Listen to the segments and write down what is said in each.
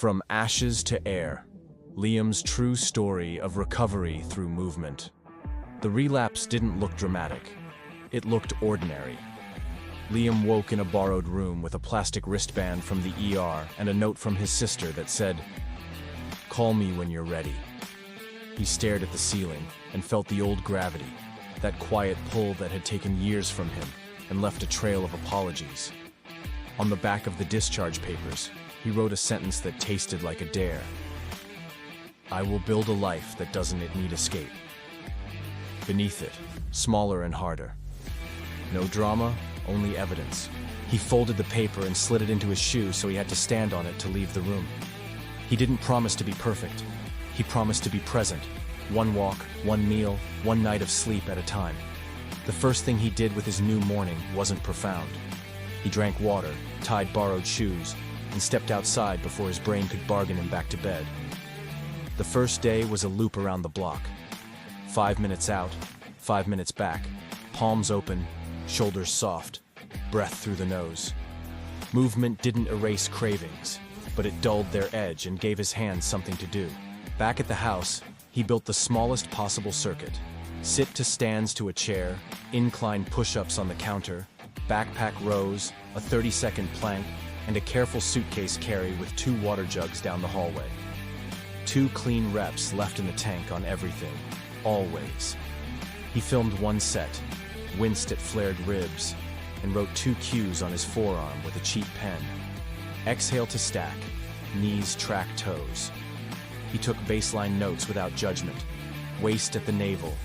From ashes to air, Liam's true story of recovery through movement. The relapse didn't look dramatic. It looked ordinary. Liam woke in a borrowed room with a plastic wristband from the ER and a note from his sister that said, "Call me when you're ready." He stared at the ceiling and felt the old gravity, that quiet pull that had taken years from him and left a trail of apologies. On the back of the discharge papers, he wrote a sentence that tasted like a dare. "I will build a life that doesn't need escape." Beneath it, smaller and harder. No drama, only evidence. He folded the paper and slid it into his shoe so he had to stand on it to leave the room. He didn't promise to be perfect. He promised to be present. One walk, one meal, one night of sleep at a time. The first thing he did with his new morning wasn't profound. He drank water, tied borrowed shoes, and stepped outside before his brain could bargain him back to bed. The first day was a loop around the block. 5 minutes out, 5 minutes back, palms open, shoulders soft, breath through the nose. Movement didn't erase cravings, but it dulled their edge and gave his hands something to do. Back at the house, he built the smallest possible circuit. Sit to stands to a chair, incline push-ups on the counter, backpack rows, a 30-second plank, and a careful suitcase carry with 2 water jugs down the hallway. 2 clean reps left in the tank on everything, always. He filmed one set, winced at flared ribs, and wrote 2 cues on his forearm with a cheap pen. Exhale to stack, knees track toes. He took baseline notes without judgment. Waist at the navel,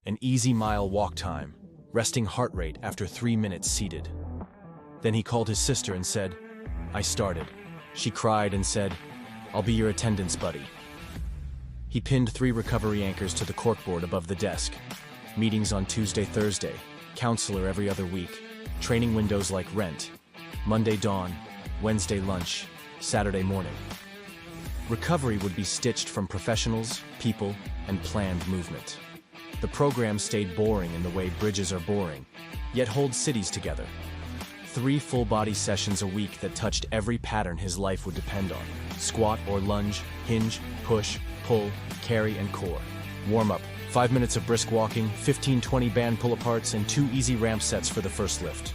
an easy mile walk time, resting heart rate after 3 minutes seated. Then he called his sister and said, "I started." She cried and said, "I'll be your attendance buddy." He pinned 3 recovery anchors to the corkboard above the desk. Meetings on Tuesday, Thursday, counselor every other week, training windows like rent, Monday dawn, Wednesday lunch, Saturday morning. Recovery would be stitched from professionals, people, and planned movement. The program stayed boring in the way bridges are boring, yet hold cities together. 3 full-body sessions a week that touched every pattern his life would depend on. Squat or lunge, hinge, push, pull, carry, and core. Warm-up, 5 minutes of brisk walking, 15-20 band pull-aparts, and 2 easy ramp sets for the first lift.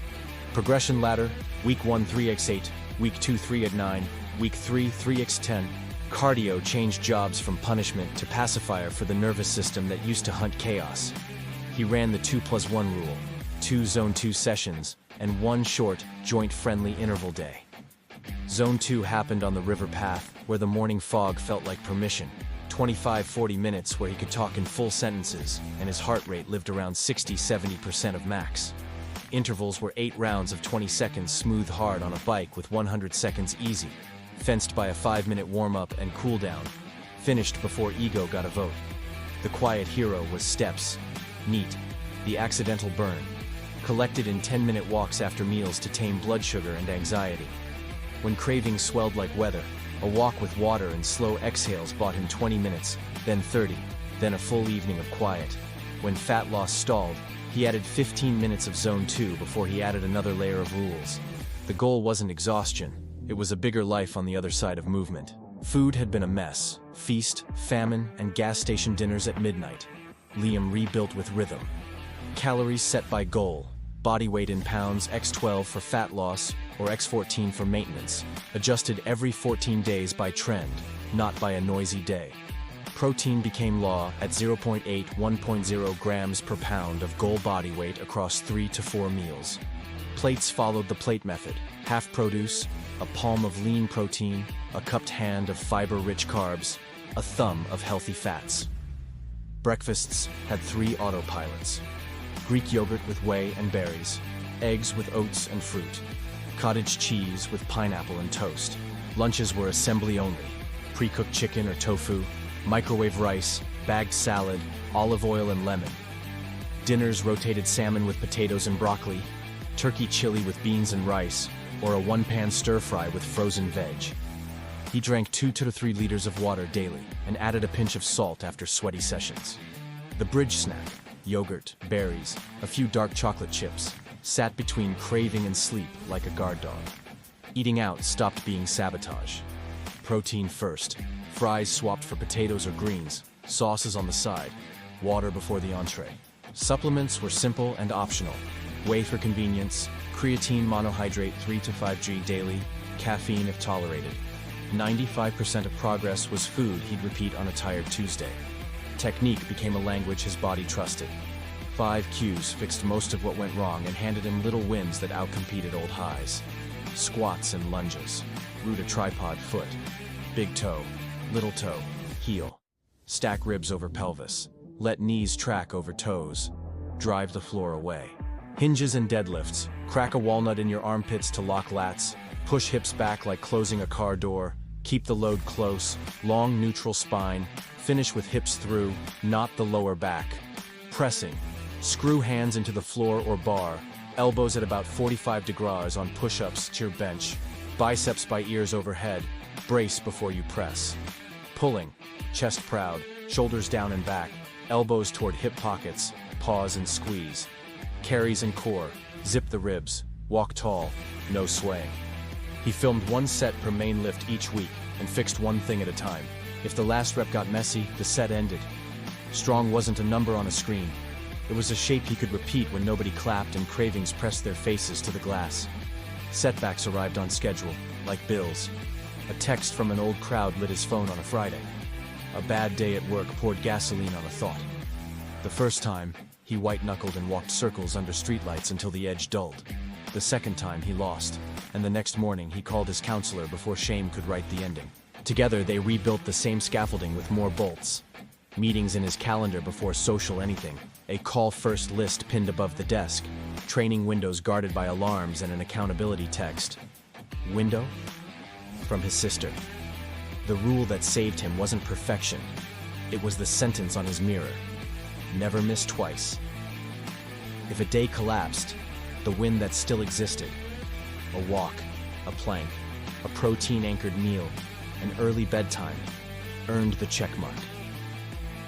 Progression ladder, week 1 3x8, week 2 3x9, week 3 3x10. Cardio changed jobs from punishment to pacifier for the nervous system that used to hunt chaos. He ran the 2+1 rule, 2 Zone 2 sessions, and 1 short, joint-friendly interval day. Zone 2 happened on the river path, where the morning fog felt like permission. 25-40 minutes where he could talk in full sentences, and his heart rate lived around 60-70% of max. Intervals were 8 rounds of 20 seconds smooth hard on a bike with 100 seconds easy, fenced by a 5-minute warm-up and cool-down, finished before ego got a vote. The quiet hero was steps, neat, the accidental burn, collected in 10-minute walks after meals to tame blood sugar and anxiety. When cravings swelled like weather, a walk with water and slow exhales bought him 20 minutes, then 30, then a full evening of quiet. When fat loss stalled, he added 15 minutes of Zone 2 before he added another layer of rules. The goal wasn't exhaustion, it was a bigger life on the other side of movement. Food had been a mess, feast, famine, and gas station dinners at midnight. Liam rebuilt with rhythm. Calories set by goal, body weight in pounds, x12 for fat loss, or x14 for maintenance, adjusted every 14 days by trend, not by a noisy day. Protein became law at 0.8-1.0 grams per pound of goal body weight across 3 to 4 meals. Plates followed the plate method, half produce, a palm of lean protein, a cupped hand of fiber-rich carbs, a thumb of healthy fats. Breakfasts had 3 autopilots. Greek yogurt with whey and berries, eggs with oats and fruit, cottage cheese with pineapple and toast. Lunches were assembly only, pre-cooked chicken or tofu, microwave rice, bagged salad, olive oil and lemon. Dinners rotated salmon with potatoes and broccoli, turkey chili with beans and rice, or a 1-pan stir-fry with frozen veg. He drank 2 to 3 liters of water daily and added a pinch of salt after sweaty sessions. The bridge snack, yogurt, berries, a few dark chocolate chips, sat between craving and sleep like a guard dog. Eating out stopped being sabotage. protein first. Fries swapped for potatoes or greens. Sauces on the side. Water before the entree. Supplements were simple and optional. Whey for convenience. Creatine monohydrate 3 to 5 g daily. Caffeine if tolerated. 95% of progress was food he'd repeat on a tired Tuesday. Technique became a language his body trusted. 5 cues fixed most of what went wrong and handed him little wins that outcompeted old highs. Squats and lunges. Root a tripod foot. Big toe. Little toe. Heel. Stack ribs over pelvis. Let knees track over toes. Drive the floor away. Hinges and deadlifts. Crack a walnut in your armpits to lock lats. Push hips back like closing a car door. Keep the load close. Long neutral spine. Finish with hips through, not the lower back. Pressing. Screw hands into the floor or bar. Elbows at about 45 degrees on push-ups to your bench. Biceps by ears overhead. Brace before you press. Pulling. Chest proud. Shoulders down and back. Elbows toward hip pockets. Pause and squeeze. Carries and core. Zip the ribs. Walk tall. No swaying. He filmed 1 set per main lift each week and fixed one thing at a time. If the last rep got messy, the set ended. Strong wasn't a number on a screen. It was a shape he could repeat when nobody clapped and cravings pressed their faces to the glass. Setbacks arrived on schedule, like bills. A text from an old crowd lit his phone on a Friday. A bad day at work poured gasoline on a thought. The first time, he white-knuckled and walked circles under streetlights until the edge dulled. The second time, he lost, and the next morning he called his counselor before shame could write the ending. Together, they rebuilt the same scaffolding with more bolts. Meetings in his calendar before social anything. A call-first list pinned above the desk. Training windows guarded by alarms and an accountability text. Window? From his sister. The rule that saved him wasn't perfection. It was the sentence on his mirror. Never miss twice. If a day collapsed, the win that still existed. A walk, a plank, a protein-anchored meal, an early bedtime, earned the checkmark.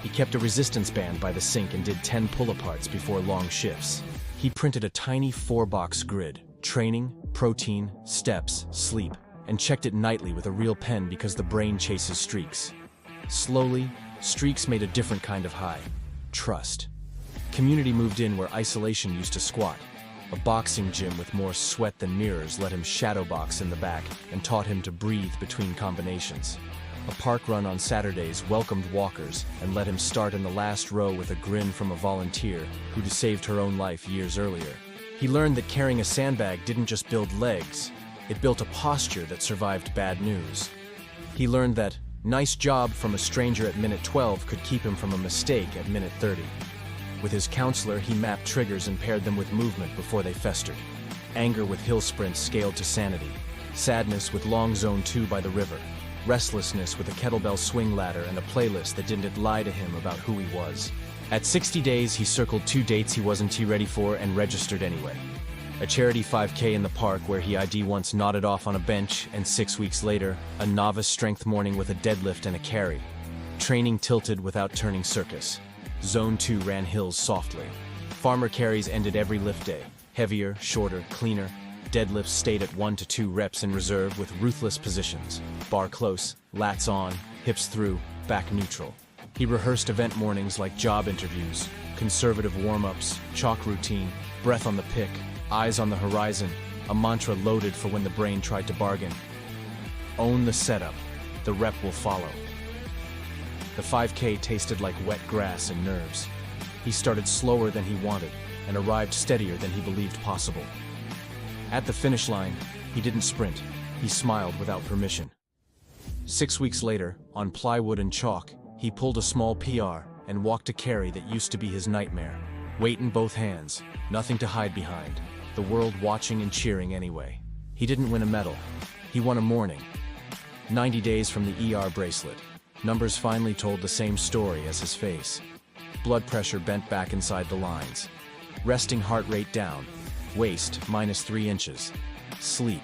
He kept a resistance band by the sink and did 10 pull-aparts before long shifts. He printed a tiny 4-box grid, training, protein, steps, sleep, and checked it nightly with a real pen because the brain chases streaks. Slowly, streaks made a different kind of high. Trust. Community moved in where isolation used to squat. A boxing gym with more sweat than mirrors let him shadowbox in the back and taught him to breathe between combinations. A park run on Saturdays welcomed walkers and let him start in the last row with a grin from a volunteer who'd saved her own life years earlier. He learned that carrying a sandbag didn't just build legs, it built a posture that survived bad news. He learned that nice job from a stranger at minute 12 could keep him from a mistake at minute 30. With his counselor, he mapped triggers and paired them with movement before they festered. Anger with hill sprints scaled to sanity. Sadness with long zone 2 by the river. Restlessness with a kettlebell swing ladder and a playlist that didn't lie to him about who he was. At 60 days, he circled 2 dates he wasn't ready for and registered anyway. A charity 5K in the park where he ID once nodded off on a bench, and 6 weeks later, a novice strength morning with a deadlift and a carry. Training tilted without turning circus. Zone 2 ran hills softly. Farmer carries ended every lift day. Heavier, shorter, cleaner. Deadlifts stayed at 1 to 2 reps in reserve with ruthless positions. Bar close, lats on, hips through, back neutral. He rehearsed event mornings like job interviews, conservative warm-ups, chalk routine, breath on the pick, eyes on the horizon, a mantra loaded for when the brain tried to bargain. Own the setup, the rep will follow. The 5K tasted like wet grass and nerves. He started slower than he wanted and arrived steadier than he believed possible. At the finish line, he didn't sprint. He smiled without permission. 6 weeks later, on plywood and chalk, he pulled a small PR and walked a carry that used to be his nightmare. Weight in both hands, nothing to hide behind, the world watching and cheering anyway. He didn't win a medal. He won a morning. 90 days from the ER bracelet. Numbers finally told the same story as his face. Blood pressure bent back inside the lines. Resting heart rate down. Waist -3 inches. Sleep,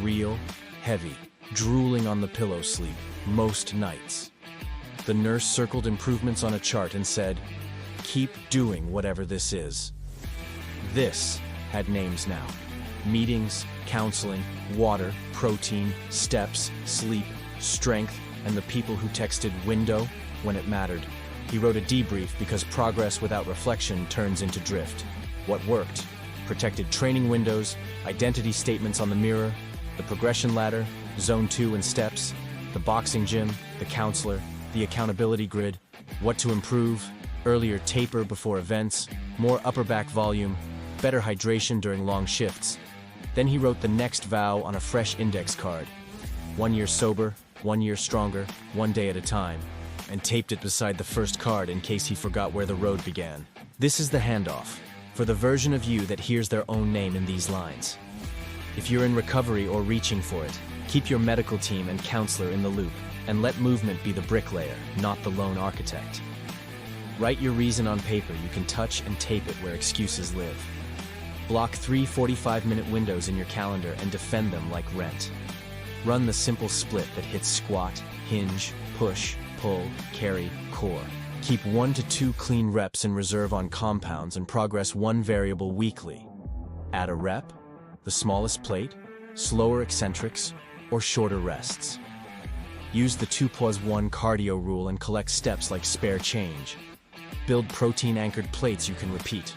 real, heavy, drooling on the pillow sleep, most nights. The nurse circled improvements on a chart and said, "Keep doing whatever this is." This had names now. Meetings, counseling, water, protein, steps, sleep, strength, and the people who texted window when it mattered. He wrote a debrief because progress without reflection turns into drift. What worked? Protected training windows, identity statements on the mirror, the progression ladder, zone 2 and steps, the boxing gym, the counselor, the accountability grid, what to improve, earlier taper before events, more upper back volume, better hydration during long shifts. Then he wrote the next vow on a fresh index card. 1 year sober, 1 year stronger, 1 day at a time, and taped it beside the first card in case he forgot where the road began. This is the handoff, for the version of you that hears their own name in these lines. If you're in recovery or reaching for it, keep your medical team and counselor in the loop, and let movement be the bricklayer, not the lone architect. Write your reason on paper you can touch and tape it where excuses live. Block 3 45-minute windows in your calendar and defend them like rent. Run the simple split that hits squat, hinge, push, pull, carry, core. Keep 1 to 2 clean reps in reserve on compounds and progress 1 variable weekly. Add a rep, the smallest plate, slower eccentrics, or shorter rests. Use the 2+1 cardio rule and collect steps like spare change. Build protein-anchored plates you can repeat.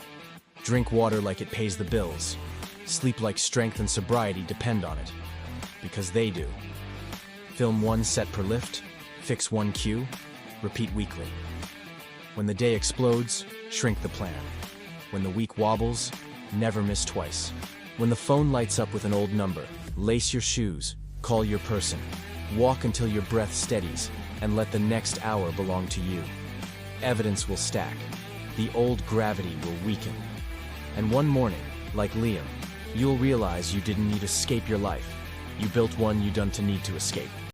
Drink water like it pays the bills. Sleep like strength and sobriety depend on it. Because they do. Film 1 set per lift, fix 1 cue, repeat weekly. When the day explodes, shrink the plan. When the week wobbles, never miss twice. When the phone lights up with an old number, lace your shoes, call your person, walk until your breath steadies, and let the next hour belong to you. Evidence will stack. The old gravity will weaken. And one morning, like Liam, you'll realize you didn't need to escape your life. You built one you don't need to escape.